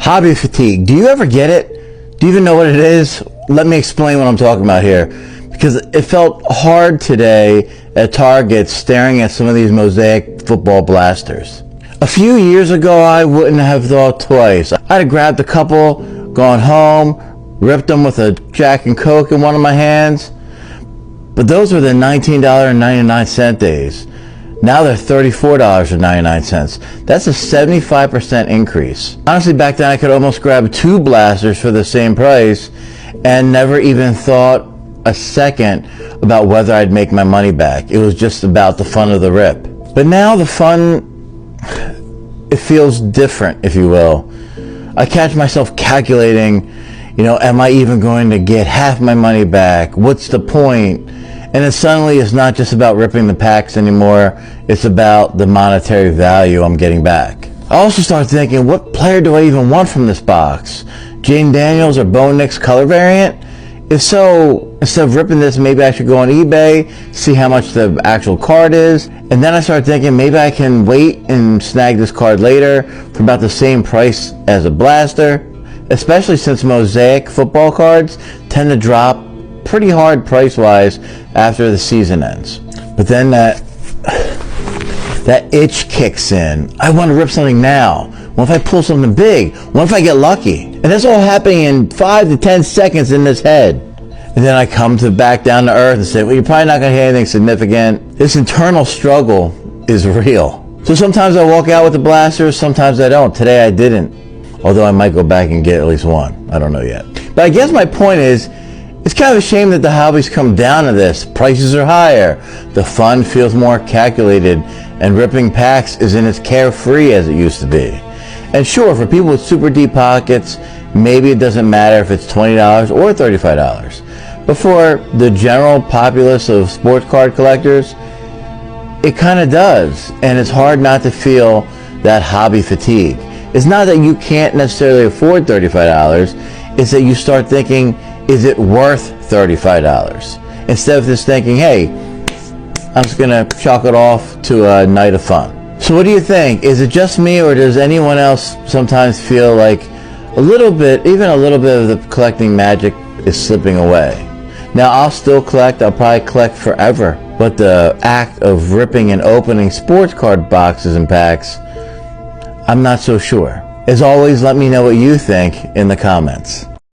Hobby fatigue. Do you ever get it? Do you even know what it is? Let me explain what I'm talking about here. Because it felt hard today at Target staring at some of these Mosaic football blasters. A few years ago, I wouldn't have thought twice. I'd have grabbed a couple, gone home, ripped them with a Jack and Coke in one of my hands. But those were the $19.99 days. Now they're $34.99. That's a 75% increase. Honestly, back then I could almost grab two blasters for the same price and never even thought a second about whether I'd make my money back. It was just about the fun of the rip. But now the fun, it feels different, if you will. I catch myself calculating, am I even going to get half my money back? What's the point? And then suddenly it's not just about ripping the packs anymore, it's about the monetary value I'm getting back. I also start thinking, what player do I even want from this box? Jane Daniels or Bo Nix color variant? If so, instead of ripping this, maybe I should go on eBay, see how much the actual card is, and then I start thinking maybe I can wait and snag this card later for about the same price as a blaster, especially since Mosaic football cards tend to drop pretty hard price-wise after the season ends. But then that itch kicks in. I want to rip something now. What if I pull something big? What if I get lucky? And that's all happening in 5 to 10 seconds in this head. And then I come back down to earth and say, well, you're probably not going to hit anything significant. This internal struggle is real. So sometimes I walk out with the blasters, sometimes I don't. Today I didn't. Although I might go back and get at least one. I don't know yet. But I guess my point is, it's kind of a shame that the hobbies come down to this. Prices are higher, the fun feels more calculated, and ripping packs isn't as carefree as it used to be. And sure, for people with super deep pockets, maybe it doesn't matter if it's $20 or $35. But for the general populace of sports card collectors, it kind of does. And it's hard not to feel that hobby fatigue. It's not that you can't necessarily afford $35, it's that you start thinking, is it worth $35? Instead of just thinking, hey, I'm just going to chalk it off to a night of fun. So what do you think? Is it just me, or does anyone else sometimes feel like even a little bit of the collecting magic is slipping away? Now, I'll still collect. I'll probably collect forever. But the act of ripping and opening sports card boxes and packs, I'm not so sure. As always, let me know what you think in the comments.